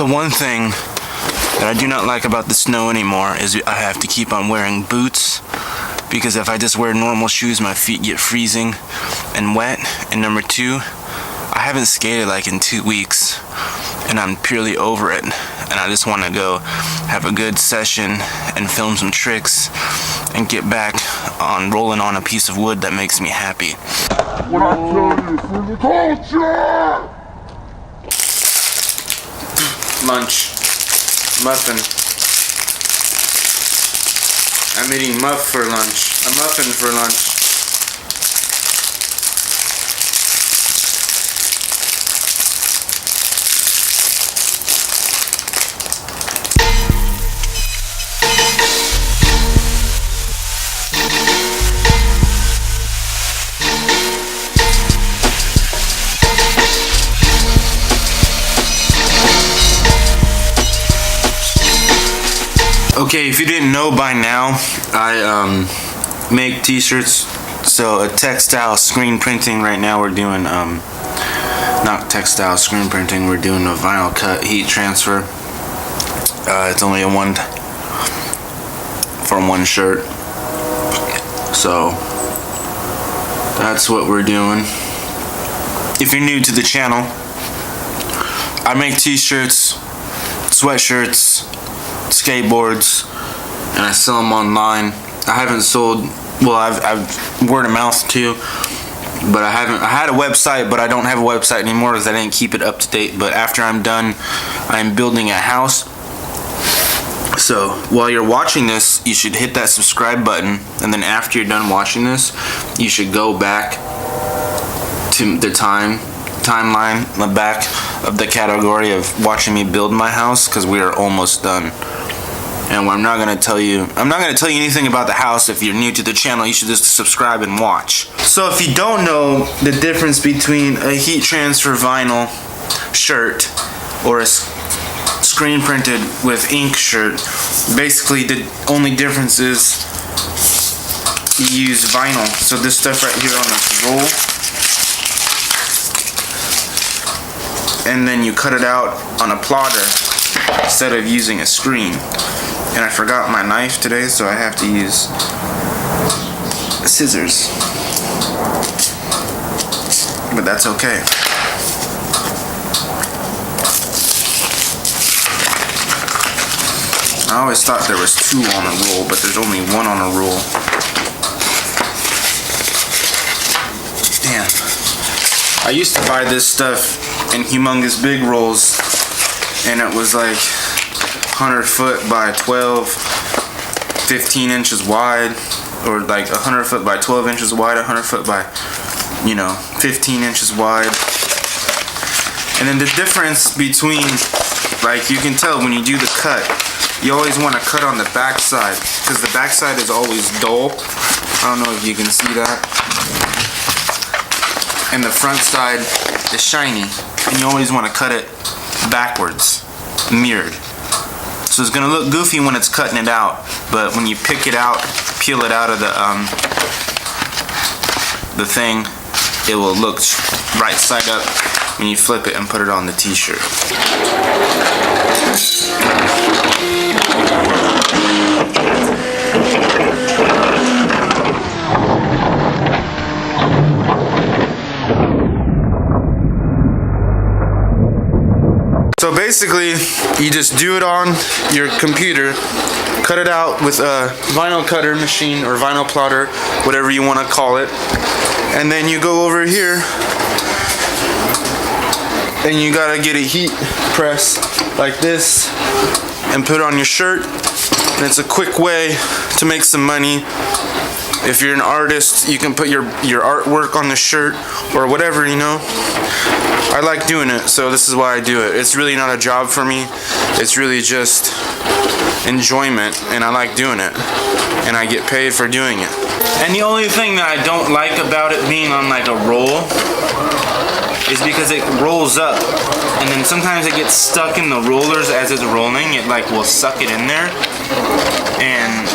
The one thing that I do not like about the snow anymore is I have to keep on wearing boots, because if I just wear normal shoes, my feet get freezing and wet. And number two, I haven't skated like in 2 weeks, and I'm purely over it. And I just want to go have a good session and film some tricks and get back on rolling on a piece of wood that makes me happy. When I tell you, for the culture! Lunch. Muffin. I'm eating muff for lunch. A muffin for lunch. Okay, if you didn't know by now, I make t-shirts. So a textile screen printing right now. We're doing not textile screen printing. We're doing a vinyl cut heat transfer. It's only a one shirt. So that's what we're doing. If you're new to the channel, I make t-shirts, sweatshirts, skateboards, and I sell them online. I haven't sold, well, I've word of mouth too, but I had a website, but I don't have a website anymore because I didn't keep it up to date. But after I'm done, I'm building a house. So while you're watching this, you should hit that subscribe button, and then after you're done watching this, you should go back to the timeline, the back of the category of watching me build my house, because we are almost done. And I'm not gonna tell you anything about the house. If you're new to the channel, you should just subscribe and watch. So if you don't know the difference between a heat transfer vinyl shirt or a screen printed with ink shirt, basically the only difference is you use vinyl. So this stuff right here on this roll, and then you cut it out on a plotter instead of using a screen. And I forgot my knife today, so I have to use scissors. But that's okay. I always thought there was 2 on a roll, but there's only 1 on a roll. Damn. I used to buy this stuff in humongous big rolls, and it was like 100 foot by 12, 15 inches wide, or like 100 foot by 12 inches wide, 100 foot by, 15 inches wide. And then the difference between, like, you can tell when you do the cut, you always want to cut on the back side, because the back side is always dull. I don't know if you can see that. And the front side is shiny, and you always want to cut it backwards, mirrored. So it's gonna look goofy when it's cutting it out, but when you pick it out, peel it out of the thing, it will look right side up when you flip it and put it on the t-shirt. So basically, you just do it on your computer, cut it out with a vinyl cutter machine or vinyl plotter, whatever you want to call it, and then you go over here and you gotta get a heat press like this and put it on your shirt. And it's a quick way to make some money. If you're an artist, you can put your artwork on the shirt or whatever, I like doing it, so this is why I do it. It's really not a job for me. It's really just enjoyment, and I like doing it. And I get paid for doing it. And the only thing that I don't like about it being on like a roll is because it rolls up, and then sometimes it gets stuck in the rollers as it's rolling. It like will suck it in there, and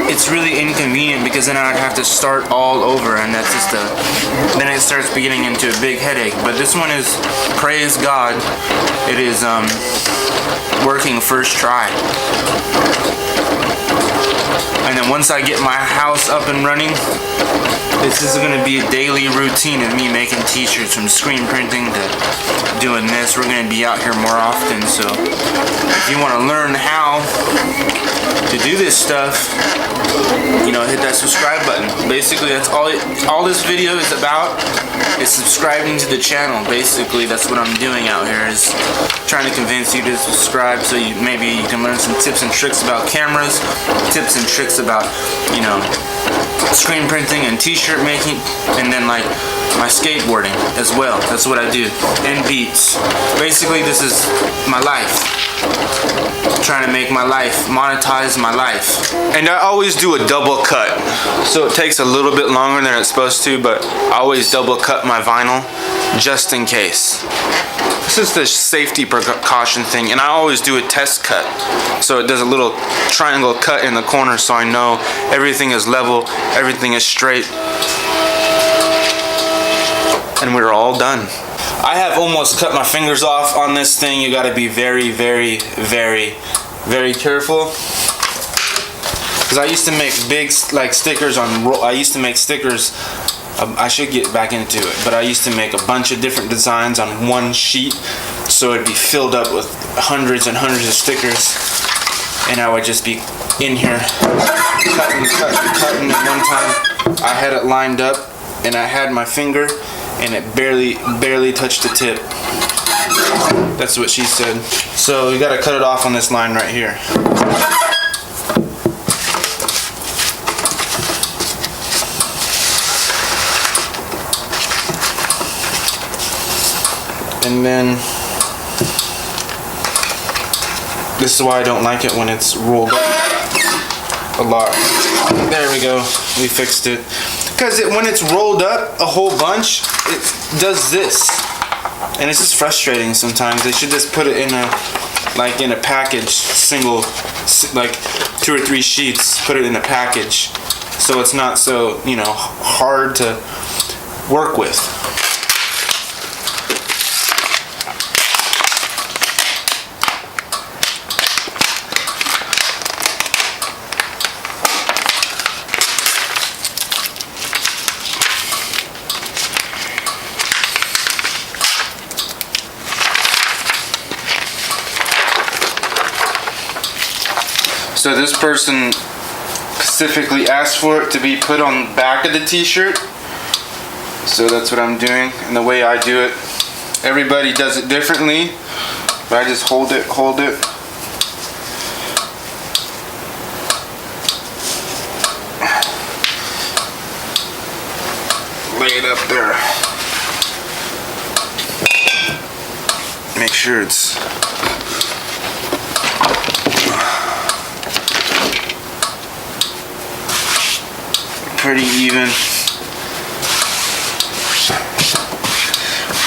it's really inconvenient because then I'd have to start all over, and that's just then it starts getting into a big headache. But this one is, praise God, it is working first try. And then once I get my house up and running, this is going to be a daily routine of me making t-shirts, from screen printing to doing this. We're going to be out here more often, so if you want to learn how to do this stuff, you know, hit that subscribe button. Basically, that's all this video is about, is subscribing to the channel. Basically, that's what I'm doing out here, is trying to convince you to subscribe so maybe you can learn some tips and tricks about cameras, tips and tricks about, you know, screen printing and t-shirt making, and then like my skateboarding as well. That's what I do, and beats. Basically, this is my life. Trying to make my life, monetize my life. And I always do a double cut, so it takes a little bit longer than it's supposed to, but I always double cut my vinyl just in case. This is the safety precaution thing, and I always do a test cut, so it does a little triangle cut in the corner so I know everything is level, everything is straight, and we're all done. I have almost cut my fingers off on this thing. You gotta be very, very, very, very careful. Because I used to make big like stickers on, I used to make stickers, I should get back into it, but I used to make a bunch of different designs on one sheet, so it'd be filled up with hundreds and hundreds of stickers, and I would just be in here cutting, and one time I had it lined up, and I had my finger, and it barely touched the tip. That's what she said. So you gotta cut it off on this line right here. And then this is why I don't like it when it's rolled up a lot. There we go, we fixed it. Because when it's rolled up a whole bunch, it does this, and it's just frustrating sometimes. They should just put it in a package, single, like 2 or 3 sheets. Put it in a package, so it's not so, you know, hard to work with. So this person specifically asked for it to be put on the back of the t-shirt. So that's what I'm doing, and the way I do it. Everybody does it differently, but I just hold it. Lay it up there. Make sure it's pretty even.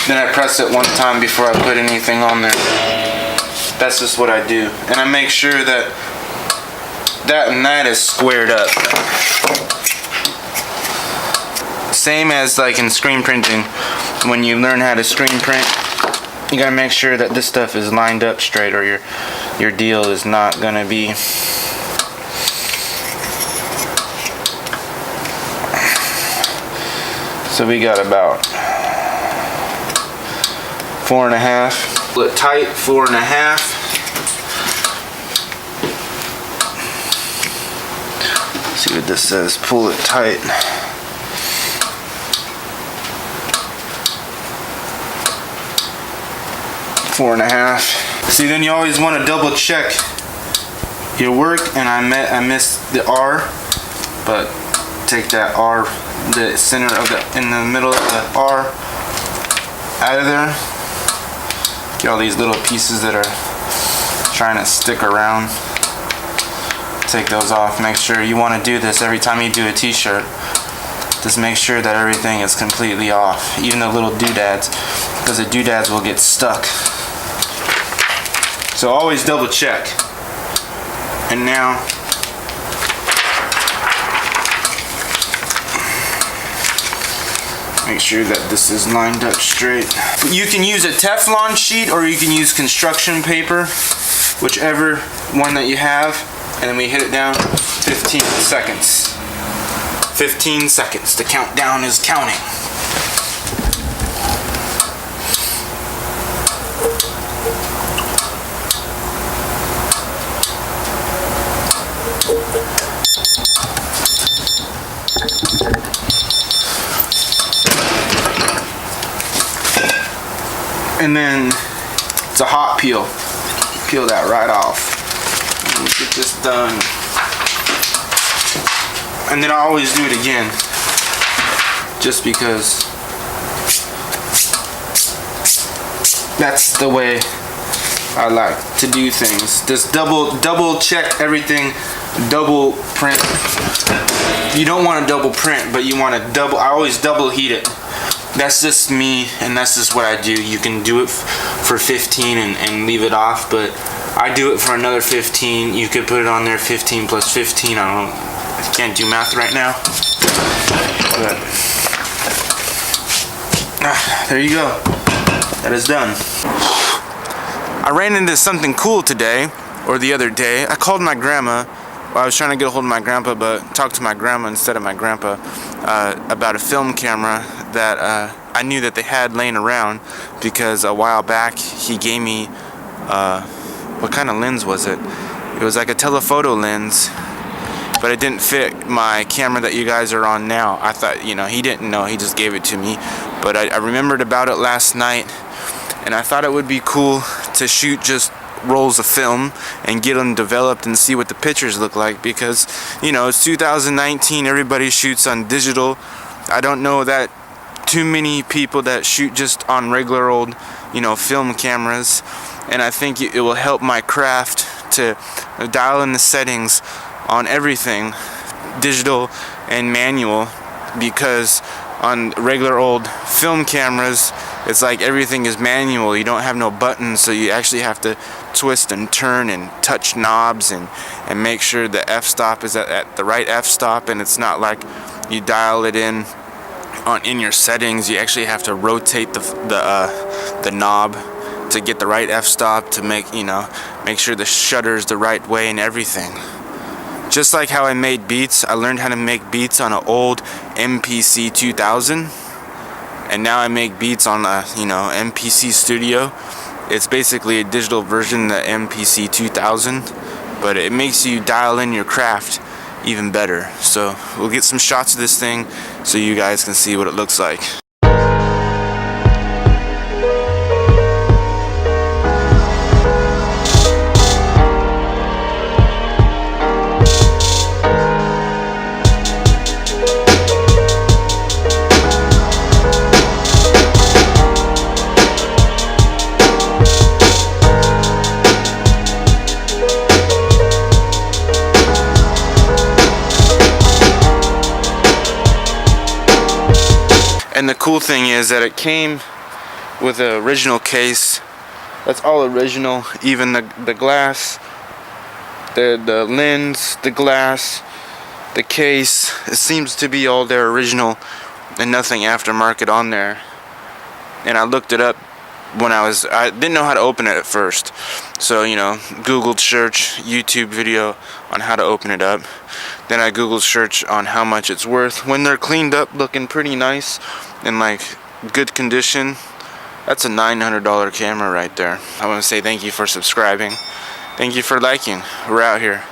Then I press it one time before I put anything on there. That's just what I do. And I make sure that that and that is squared up. Same as like in screen printing. When you learn how to screen print, you gotta make sure that this stuff is lined up straight, or your deal is not gonna be. So we got about 4.5. Pull it tight, 4.5. See what this says. Pull it tight. Four and a half. See, then you always want to double check your work, and I missed the R, but take that R, the center of in the middle of the R out of there. Get all these little pieces that are trying to stick around. Take those off. Make sure you want to do this every time you do a t-shirt. Just make sure that everything is completely off, even the little doodads, because the doodads will get stuck. So always double check. And now Make sure that this is lined up straight. You can use a Teflon sheet or you can use construction paper, whichever one that you have. And then we hit it down 15 seconds. 15 seconds. The countdown is counting. And then it's a hot peel. Peel that right off. And get this done. And then I always do it again. Just because that's the way I like to do things. Just double check everything, double print. You don't want to double print, but you want to I always double heat it. That's just me, and that's just what I do. You can do it for 15 and leave it off, but I do it for another 15. You could put it on there 15 plus 15. I can't do math right now. But there you go. That is done. I ran into something cool today, or the other day. I called my grandma. Well, I was trying to get a hold of my grandpa, but talked to my grandma instead of my grandpa about a film camera that I knew that they had laying around, because a while back he gave me what kind of lens was it? It was like a telephoto lens, but it didn't fit my camera that you guys are on now. I thought, you know, he didn't know, he just gave it to me. But I remembered about it last night, and I thought it would be cool to shoot just rolls of film and get them developed and see what the pictures look like, because, you know, it's 2019, everybody shoots on digital. I don't know that too many people that shoot just on regular old, you know, film cameras, and I think it will help my craft to dial in the settings on everything, digital and manual, because on regular old film cameras it's like everything is manual. You don't have no buttons, so you actually have to twist and turn and touch knobs and make sure the f-stop is at the right f-stop, and it's not like you dial it in your settings. You actually have to rotate the knob to get the right f-stop, to make sure the shutter's the right way and everything. Just like how I made beats, I learned how to make beats on an old MPC 2000, and now I make beats on a MPC Studio. It's basically a digital version of the MPC 2000, but it makes you dial in your craft even better. So we'll get some shots of this thing so you guys can see what it looks like. And the cool thing is that it came with an original case. That's all original, even the glass, the lens, the glass, the case. It seems to be all their original and nothing aftermarket on there. And I looked it up when I didn't know how to open it at first. So, Googled search YouTube video on how to open it up. Then I Googled search on how much it's worth. When they're cleaned up, looking pretty nice, in like good condition, that's a $900 camera right there. I want to say thank you for subscribing. Thank you for liking. We're out here,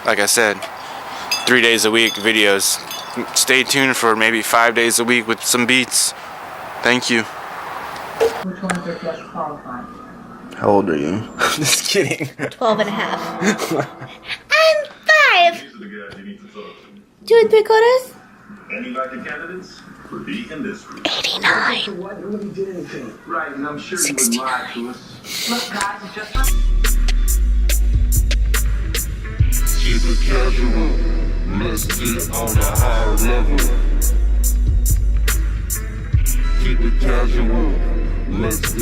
like I said, 3 days a week videos. Stay tuned for maybe 5 days a week with some beats. Thank you. Which one is your best qualified? How old are you? Just kidding. 12 and a half. I'm 5. 2 and 3 quarters. Any elected candidates would be in this room. 89. What? Nobody did anything. Right, and I'm sure you would lie to us. Look, guys, it's just Keep it casual. Let's get on a higher level. Keep it casual. Let's get